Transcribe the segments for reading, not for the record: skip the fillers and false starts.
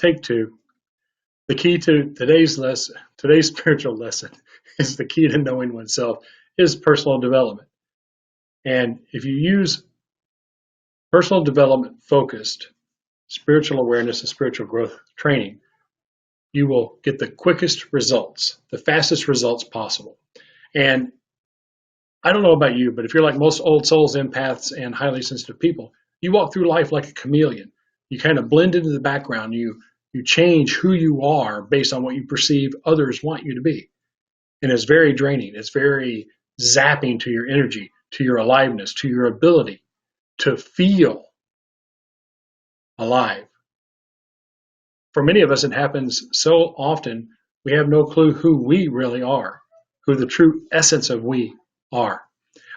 Take two. The key to today's lesson, today's spiritual lesson, is the key to knowing oneself is personal development. And if you use personal development focused spiritual awareness and spiritual growth training, you will get the quickest results, the fastest results possible. And I don't know about you, but if you're like most old souls, empaths, and highly sensitive people, you walk through life like a chameleon. You kind of blend into the background. You change who you are based on what you perceive others want you to be. And it's very draining. It's very zapping to your energy, to your aliveness, to your ability to feel alive. For many of us, it happens so often, we have no clue who we really are, who the true essence of we are.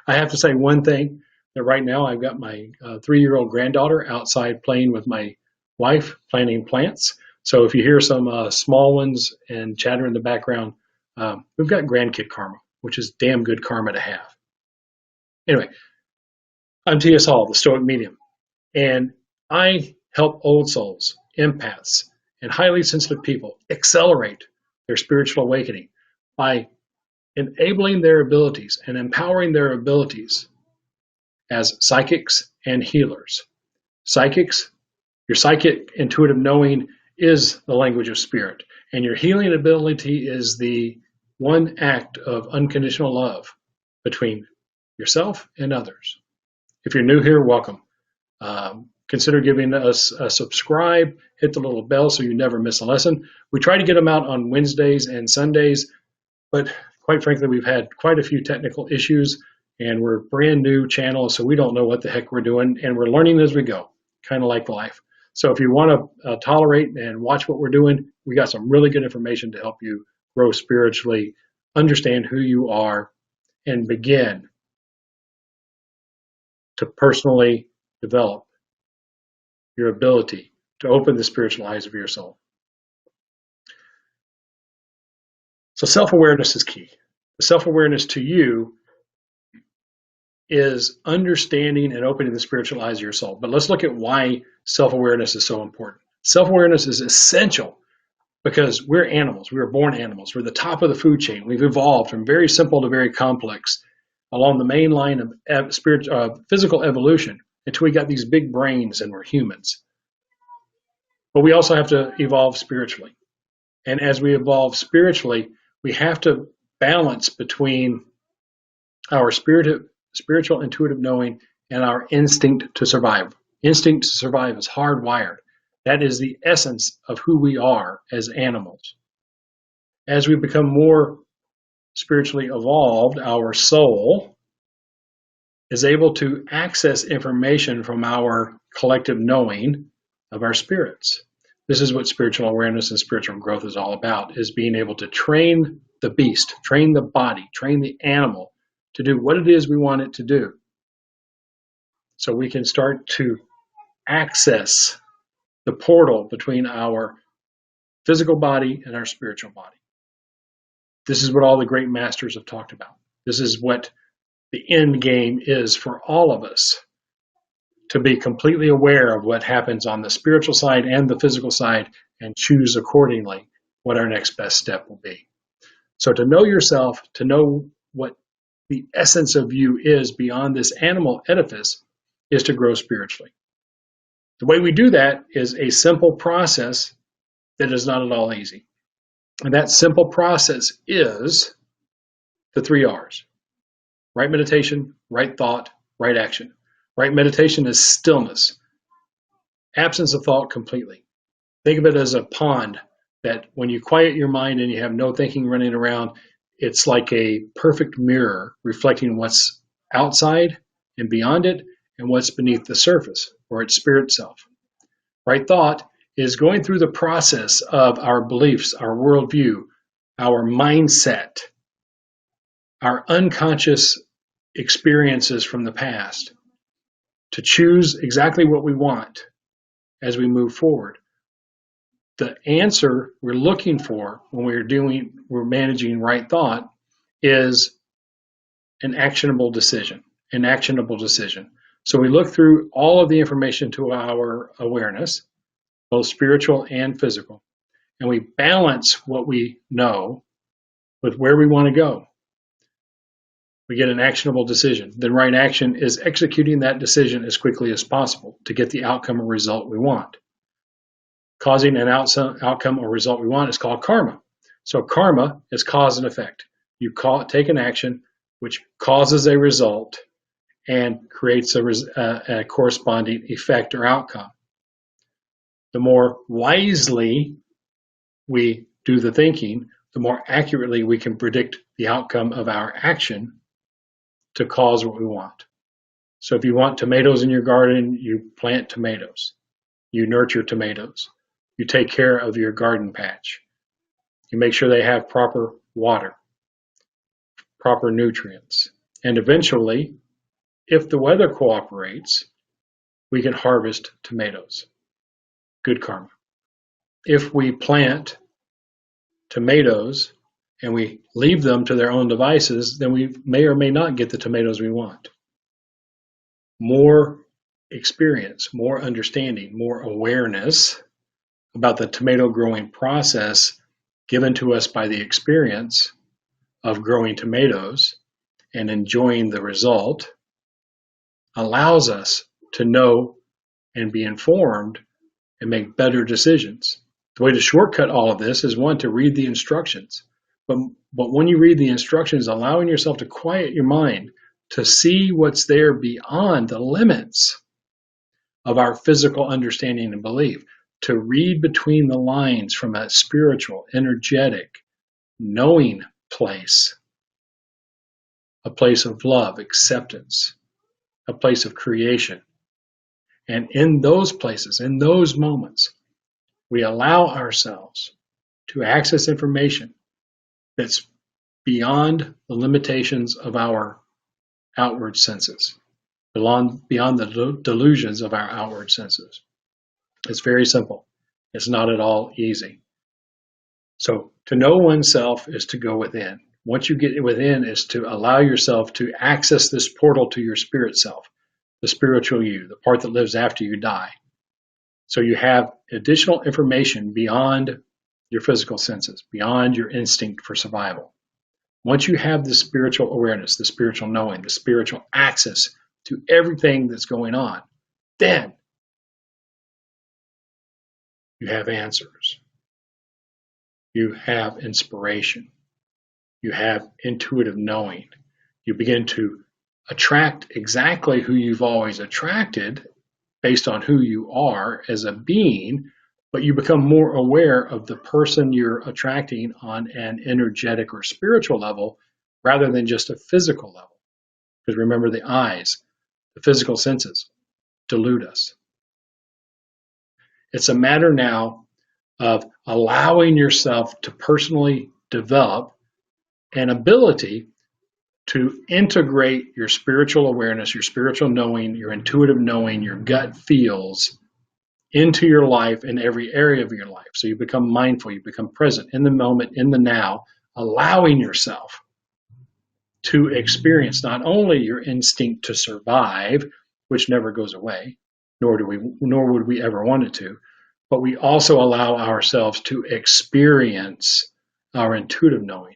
I have to say one thing, that right now I've got my 3-year-old granddaughter outside playing with my wife, planting plants. So if you hear some small ones and chatter in the background, we've got grandkid karma, which is damn good karma to have. Anyway, I'm T.S. Hall, the Stoic Medium, and I help old souls, empaths, and highly sensitive people accelerate their spiritual awakening by enabling their abilities and empowering their abilities as psychics and healers. Psychics, your psychic intuitive knowing is the language of spirit, and your healing ability is the one act of unconditional love between yourself and others. If you're new here, welcome. Consider giving us a subscribe, hit the little bell so you never miss a lesson. We try to get them out on Wednesdays and Sundays, but quite frankly, we've had quite a few technical issues, and we're a brand new channel, so we don't know what the heck we're doing, and we're learning as we go, kind of like life. So if you want to tolerate and watch what we're doing, we got some really good information to help you grow spiritually, understand who you are, and begin to personally develop your ability to open the spiritual eyes of your soul. So self-awareness is key. Self-awareness to you is understanding and opening the spiritual eyes of your soul. But let's look at why self-awareness is so important. Self-awareness is essential because we're animals. We were born animals. We're the top of the food chain. We've evolved from very simple to very complex along the main line of physical evolution until we got these big brains and we're humans. But we also have to evolve spiritually. And as we evolve spiritually, we have to balance between our spiritual intuitive knowing and our instinct to survive. Instinct to survive is hardwired. That is the essence of who we are as animals. As we become more spiritually evolved, our soul is able to access information from our collective knowing of our spirits. This is what spiritual awareness and spiritual growth is all about, is being able to train the beast, train the body, train the animal to do what it is we want it to do. So we can start to access the portal between our physical body and our spiritual body. This is what all the great masters have talked about. This is what the end game is for all of us, to be completely aware of what happens on the spiritual side and the physical side and choose accordingly what our next best step will be. So to know yourself, to know what the essence of you is beyond this animal edifice, is to grow spiritually. The way we do that is a simple process that is not at all easy. And that simple process is the 3 R's. Right meditation, right thought, right action. Right meditation is stillness, absence of thought completely. Think of it as a pond that when you quiet your mind and you have no thinking running around, it's like a perfect mirror reflecting what's outside and beyond it and what's beneath the surface, or its spirit self. Right thought is going through the process of our beliefs, our worldview, our mindset, our unconscious experiences from the past, to choose exactly what we want as we move forward. The answer we're looking for when we're managing right thought is an actionable decision. So we look through all of the information to our awareness, both spiritual and physical. And we balance what we know with where we want to go. We get an actionable decision. The right action is executing that decision as quickly as possible to get the outcome or result we want. Causing an outcome or result we want is called karma. So karma is cause and effect. You take an action which causes a result and creates a corresponding effect or outcome. The more wisely we do the thinking, the more accurately we can predict the outcome of our action to cause what we want. So if you want tomatoes in your garden, you plant tomatoes. You nurture tomatoes. You take care of your garden patch. You make sure they have proper water, proper nutrients. And eventually, if the weather cooperates, we can harvest tomatoes. Good karma. If we plant tomatoes and we leave them to their own devices, then we may or may not get the tomatoes we want. More experience, more understanding, more awareness about the tomato growing process given to us by the experience of growing tomatoes and enjoying the result allows us to know and be informed and make better decisions. The way to shortcut all of this is, one, to read the instructions. But when you read the instructions, allowing yourself to quiet your mind to see what's there beyond the limits of our physical understanding and belief, to read between the lines from a spiritual, energetic, knowing place, a place of love, acceptance, a place of creation. And in those places, in those moments, we allow ourselves to access information that's beyond the limitations of our outward senses, beyond the delusions of our outward senses. It's very simple. It's not at all easy. So to know oneself is to go within. Once you get within is to allow yourself to access this portal to your spirit self, the spiritual you, the part that lives after you die. So you have additional information beyond your physical senses, beyond your instinct for survival. Once you have the spiritual awareness, the spiritual knowing, the spiritual access to everything that's going on, then you have answers. You have inspiration. You have intuitive knowing. You begin to attract exactly who you've always attracted based on who you are as a being, but you become more aware of the person you're attracting on an energetic or spiritual level rather than just a physical level. Because remember, the eyes, the physical senses, delude us. It's a matter now of allowing yourself to personally develop an ability to integrate your spiritual awareness, your spiritual knowing, your intuitive knowing, your gut feels into your life in every area of your life. So you become mindful, you become present in the moment, in the now, allowing yourself to experience not only your instinct to survive, which never goes away, nor would we ever want it to, but we also allow ourselves to experience our intuitive knowing,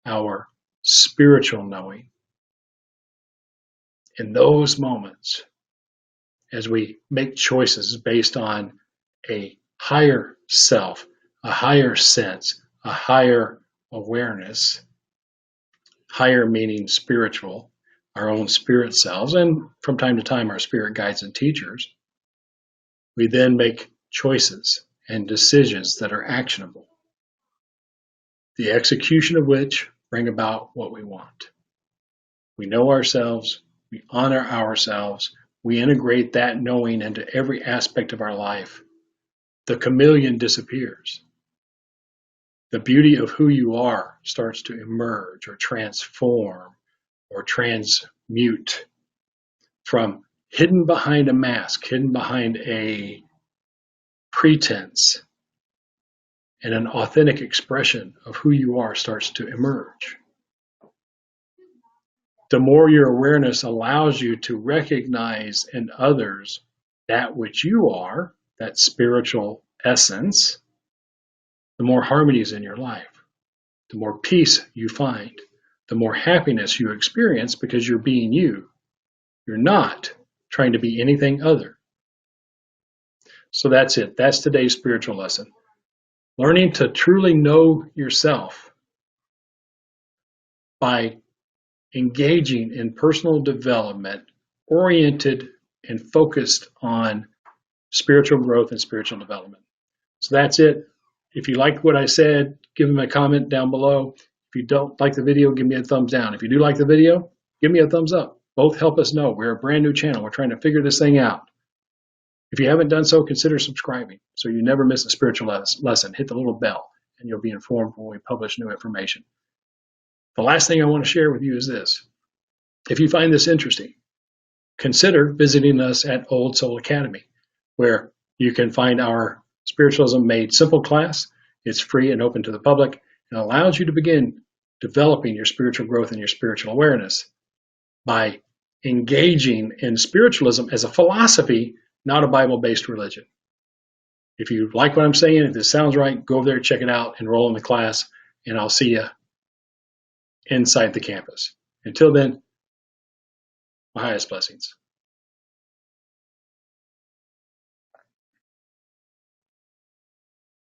our spiritual knowing. In those moments, as we make choices based on a higher self, a higher sense, a higher awareness, higher meaning spiritual, our own spirit selves, and from time to time our spirit guides and teachers, we then make choices and decisions that are actionable, the execution of which bring about what we want. We know ourselves, we honor ourselves, we integrate that knowing into every aspect of our life. The chameleon disappears. The beauty of who you are starts to emerge or transform or transmute from hidden behind a mask, hidden behind a pretense, and an authentic expression of who you are starts to emerge. The more your awareness allows you to recognize in others that which you are, that spiritual essence, the more harmony is in your life, the more peace you find, the more happiness you experience because you're being you. You're not trying to be anything other. So that's it. That's today's spiritual lesson. Learning to truly know yourself by engaging in personal development oriented and focused on spiritual growth and spiritual development. So that's it. If you liked what I said, give me a comment down below. If you don't like the video, give me a thumbs down. If you do like the video, give me a thumbs up. Both help us know. We're a brand new channel. We're trying to figure this thing out. If you haven't done so, consider subscribing so you never miss a spiritual lesson. Hit the little bell and you'll be informed when we publish new information. The last thing I want to share with you is this. If you find this interesting, consider visiting us at Old Soul Academy, where you can find our Spiritualism Made Simple class. It's free and open to the public and allows you to begin developing your spiritual growth and your spiritual awareness by engaging in spiritualism as a philosophy, not a Bible-based religion. If you like what I'm saying, if this sounds right, go over there, check it out, enroll in the class, and I'll see you inside the campus. Until then, my highest blessings.